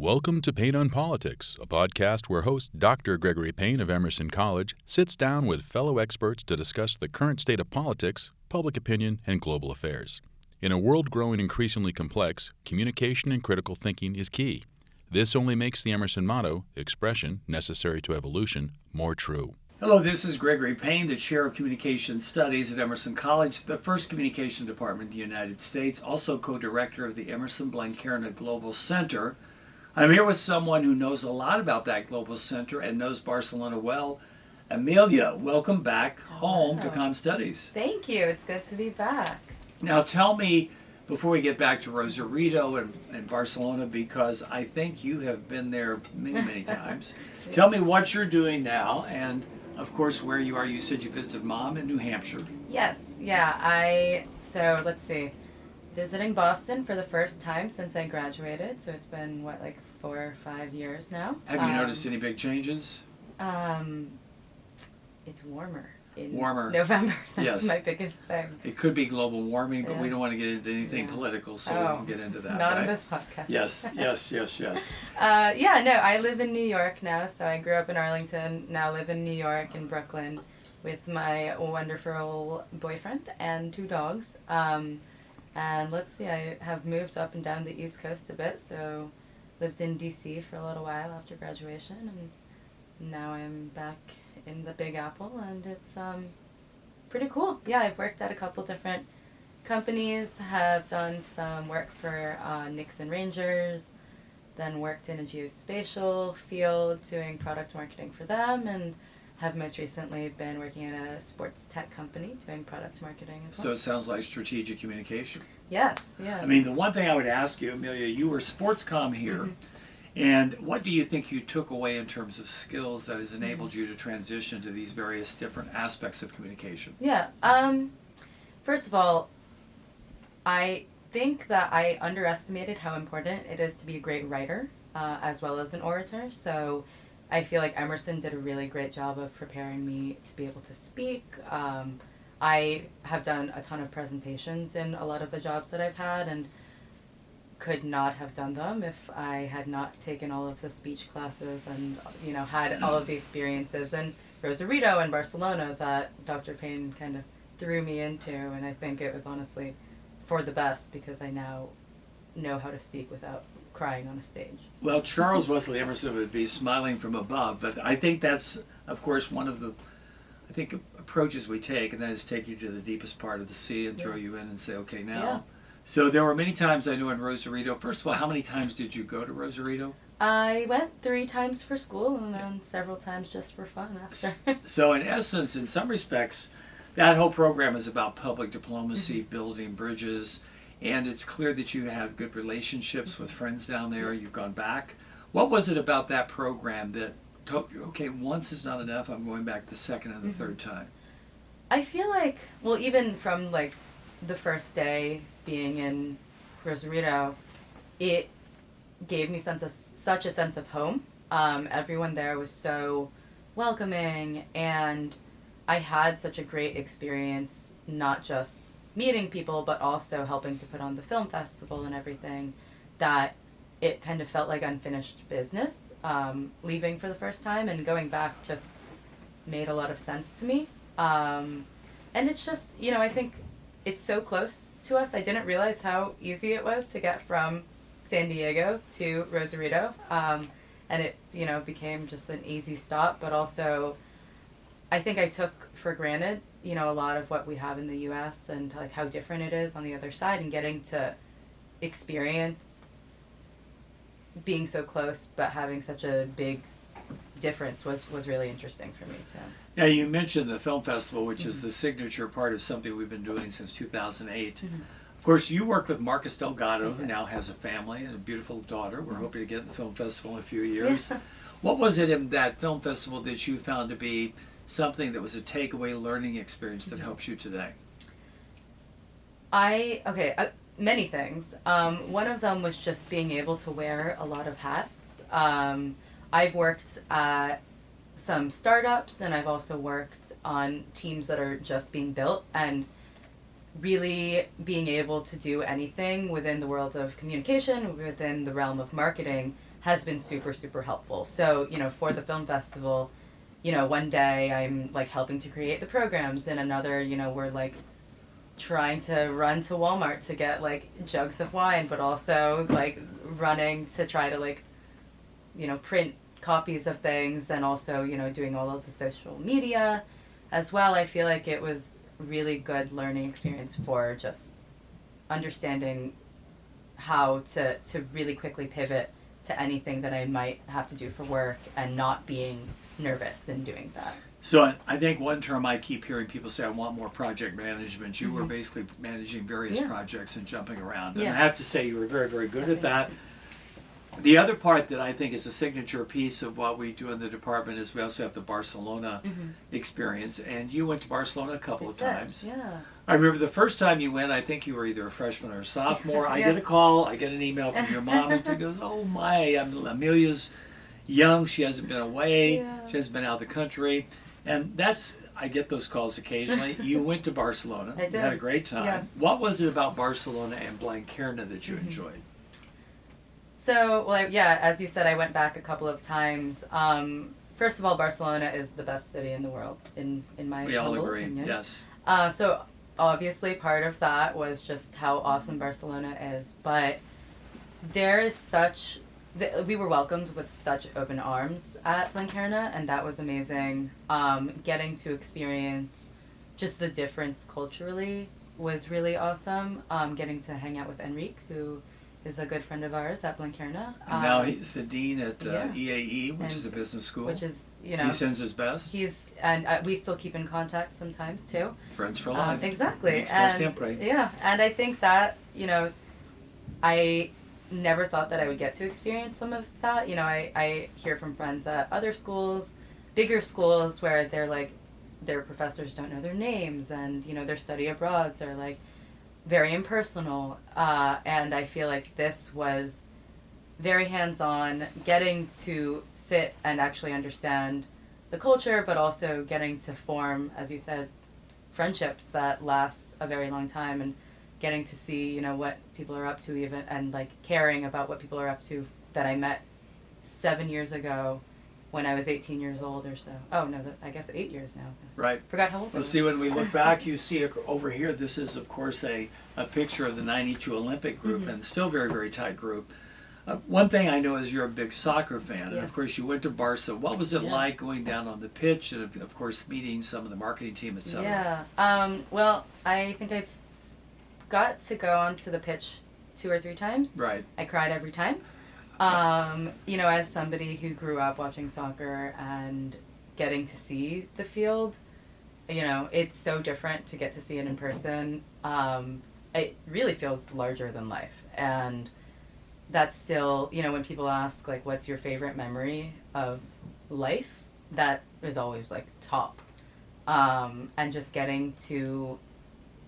Welcome to Payne on Politics, a podcast where host Dr. Gregory Payne of Emerson College sits down with fellow experts to discuss the current state of politics, public opinion, and global affairs. In a world growing increasingly complex, communication and critical thinking is key. This only makes the Emerson motto, expression necessary to evolution, more true. Hello, this is Gregory Payne, the Chair of Communication Studies at Emerson College, the first communication department in the United States, also co-director of the Emerson Blanquerna Global Center. I'm here with someone who knows a lot about that Global Center and knows Barcelona well. Amelia, welcome back home to Com Studies. Thank you. It's good to be back. Now tell me, before we get back to Rosarito and Barcelona, because I think you have been there many times, tell me what you're doing now and, of course, where you are. You said you visited Mom in New Hampshire. Yes. Yeah. So let's see. Visiting Boston for the first time since I graduated. So it's been, 4 or 5 years now. Have you noticed any big changes? It's warmer in Warmer. November. That's Yes. my biggest thing. It could be global warming, but Yeah. we don't want to get into anything Yeah. political, so we won't get into that. Not right? in this podcast. Yes. I live in New York now. So I grew up in Arlington, now live in New York, in Brooklyn, with my wonderful boyfriend and 2 dogs. And let's see, I have moved up and down the East Coast a bit, so lived in D.C. for a little while after graduation, and now I'm back in the Big Apple, and it's pretty cool. Yeah, I've worked at a couple different companies, have done some work for Nixon Rangers, then worked in a geospatial field doing product marketing for them, and have most recently been working at a sports tech company doing product marketing as well. So it sounds like strategic communication. Yes, yeah. I mean, the one thing I would ask you, Amelia, you were sportscom here, and what do you think you took away in terms of skills that has enabled you to transition to these various different aspects of communication? Yeah. First of all, I think that I underestimated how important it is to be a great writer as well as an orator. So I feel like Emerson did a really great job of preparing me to be able to speak. I have done a ton of presentations in a lot of the jobs that I've had and could not have done them if I had not taken all of the speech classes and, had all of the experiences in Rosarito and Barcelona that Dr. Payne kind of threw me into. And I think it was honestly for the best because I now know how to speak without crying on a stage. Well, Charles Wesley Emerson would be smiling from above, but I think that's, of course, one of the approaches we take, and that is take you to the deepest part of the sea and throw you in and say, okay, now. Yeah. So there were many times I knew in Rosarito. First of all, how many times did you go to Rosarito? I went 3 times for school and then several times just for fun after. So in essence, in some respects, that whole program is about public diplomacy, building bridges, and it's clear that you have good relationships with friends down there. You've gone back. What was it about that program that told you, okay, once is not enough, I'm going back the second and the third time? I feel like, well, even from the first day being in Rosarito, it gave me such a sense of home. Everyone there was so welcoming, and I had such a great experience, not just meeting people, but also helping to put on the film festival and everything, that it kind of felt like unfinished business. Leaving for the first time and going back just made a lot of sense to me. And it's just, I think it's so close to us. I didn't realize how easy it was to get from San Diego to Rosarito. And it, became just an easy stop, but also I think I took for granted, a lot of what we have in the U.S. and how different it is on the other side, and getting to experience being so close but having such a big difference was really interesting for me too. Now, you mentioned the film festival, which is the signature part of something we've been doing since 2008. Of course, you worked with Marcus Delgado, who now has a family and a beautiful daughter. We're hoping to get in the film festival in a few years. Yeah. What was it in that film festival that you found to be something that was a takeaway learning experience that helps you today? Many things. One of them was just being able to wear a lot of hats. I've worked at some startups, and I've also worked on teams that are just being built, and really being able to do anything within the world of communication, within the realm of marketing, has been super, super helpful. So, for the film festival, one day I'm like helping to create the programs, and another, we're like trying to run to Walmart to get like jugs of wine, but also like running to try to like, print copies of things, and also, doing all of the social media as well. I feel like it was really good learning experience for just understanding how to really quickly pivot to anything that I might have to do for work and not being nervous in doing that. So I think one term I keep hearing people say, I want more project management. You were basically managing various projects and jumping around. And I have to say you were very, very good at that. The other part that I think is a signature piece of what we do in the department is we also have the Barcelona experience. And you went to Barcelona a couple of times. Yeah. I remember the first time you went, I think you were either a freshman or a sophomore. I get a call, I get an email from your mom, and she goes, oh my, Amelia's young, she hasn't been away, she hasn't been out of the country. And I get those calls occasionally. You went to Barcelona. I did. You had a great time. Yes. What was it about Barcelona and Blanquerna that you enjoyed? So, as you said, I went back a couple of times. First of all, Barcelona is the best city in the world, in my We all humble agree, opinion. yes. So, obviously, part of that was just how awesome Barcelona is. But there is we were welcomed with such open arms at Blanquerna, and that was amazing. Getting to experience just the difference culturally was really awesome. Getting to hang out with Enrique, who is a good friend of ours at Blanquerna. And now he's the dean at EAE, which is a business school. Which is, he sends his best. We still keep in contact sometimes too. Friends for life. Exactly. Sempre. Yeah, and I think that, I never thought that I would get to experience some of that. I hear from friends at other schools, bigger schools, where they're like, their professors don't know their names, and, their study abroads are like very impersonal. And I feel like this was very hands-on, getting to sit and actually understand the culture, but also getting to form, as you said, friendships that last a very long time, and getting to see, what people are up to, even, and like caring about what people are up to, that I met 7 years ago when I was 18 years old or so. Oh no, I guess 8 years now. Right. Forgot how old I Well, was. see, when we look back, you see over here, this is, of course, a picture of the 92 Olympic group, and still very, very tight group. One thing I know is you're a big soccer fan, and of course you went to Barca. What was it like going down on the pitch, and of course meeting some of the marketing team, etc.? Yeah. Well, I think I've got to go onto the pitch 2 or 3 times. Right. I cried every time. As somebody who grew up watching soccer and getting to see the field, it's so different to get to see it in person. It really feels larger than life. And that's still, when people ask, like, what's your favorite memory of life, that is always, like, top. And just getting to,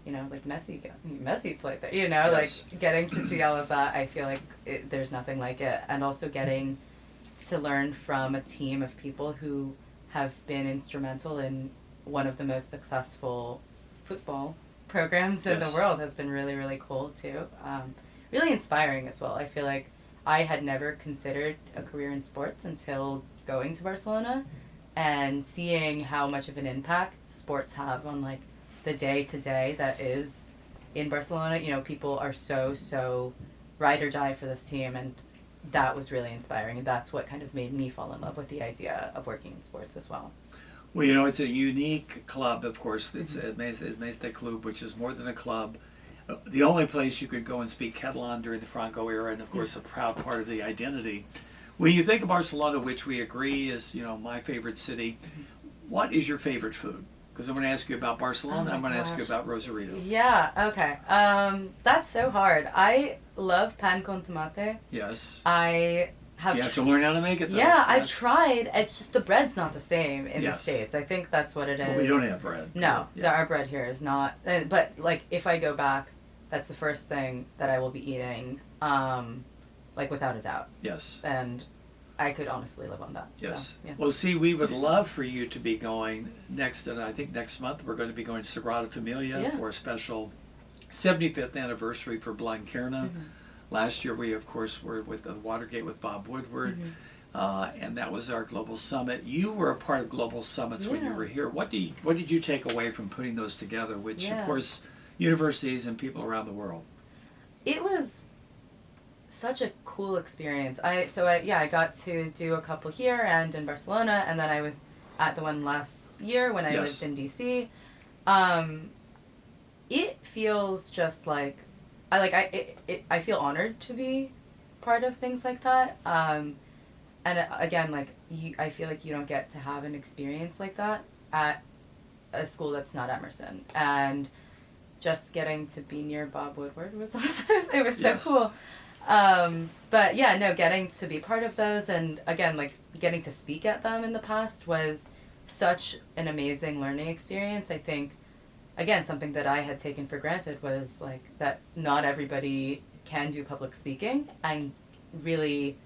like Messi played there, Yes. like getting to see all of that, I feel like there's nothing like it. And also getting to learn from a team of people who have been instrumental in one of the most successful football programs in the world has been really, really cool too. Really inspiring as well. I feel like I had never considered a career in sports until going to Barcelona and seeing how much of an impact sports have on like the day-to-day that is in Barcelona. People are so ride or die for this team, and that was really inspiring, and that's what kind of made me fall in love with the idea of working in sports as well. Well, it's a unique club, of course. It's Mesta Club, which is more than a club. The only place you could go and speak Catalan during the Franco era, and of course a proud part of the identity. When you think of Barcelona, which we agree is, my favorite city, what is your favorite food? Because I'm going to ask you about Barcelona. I'm going to ask you about Rosarito. Yeah, okay. That's so hard. I love pan con tomate. Yes. You have to learn how to make it, though. Yeah, I've tried. It's just the bread's not the same in the Yes. States. I think that's what it is. Well, we don't have bread. No, Yeah. our bread here is not. But, like, if I go back, that's the first thing that I will be eating, like, without a doubt. Yes. And I could honestly live on that. Yes. So, yeah. Well, see, we would love for you to be going next, and I think next month we're going to be going to Sagrada Familia for a special 75th anniversary for Blanquerna. Last year we, of course, were with the Watergate with Bob Woodward, and that was our Global Summit. You were a part of Global Summits when you were here. What did you take away from putting those together, which, of course, universities and people around the world? It was such a cool experience. I got to do a couple here and in Barcelona, and then I was at the one last year when I lived in DC. It feels just like I feel honored to be part of things like that. And again, I feel like you don't get to have an experience like that at a school that's not Emerson. And just getting to be near Bob Woodward was awesome. It was so cool. But yeah, no, getting to be part of those, and again, getting to speak at them in the past was such an amazing learning experience. I think, again, something that I had taken for granted was that not everybody can do public speaking, and really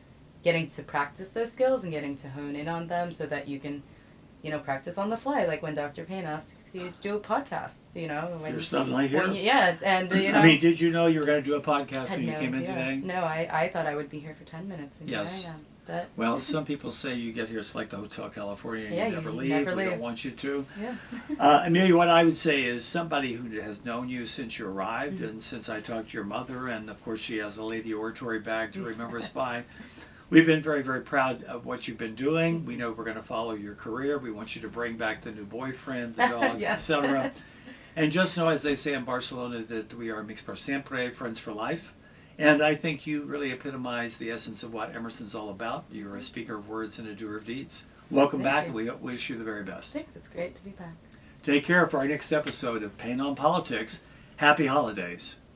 getting to practice those skills and getting to hone in on them so that you can, practice on the fly. Like when Dr. Payne asks you to do a podcast, when you're suddenly here. I mean, did you know you were going to do a podcast when you came in today? No, I thought I would be here for 10 minutes. And yes. Here I am. But well, some people say you get here, it's like the Hotel California, and you never leave. Never we leave. don't want you to. Yeah. Amelia, what I would say is somebody who has known you since you arrived, and since I talked to your mother, and of course she has a Lady Oratory bag to remember us by. We've been very, very proud of what you've been doing. We know we're going to follow your career. We want you to bring back the new boyfriend, the dogs, etc. And just know, as they say in Barcelona, that we are Amigos per Siempre, friends for life. And I think you really epitomize the essence of what Emerson's all about. You're a speaker of words and a doer of deeds. Welcome back, and we wish you the very best. Thanks. It's great to be back. Take care for our next episode of Pain on Politics. Happy holidays.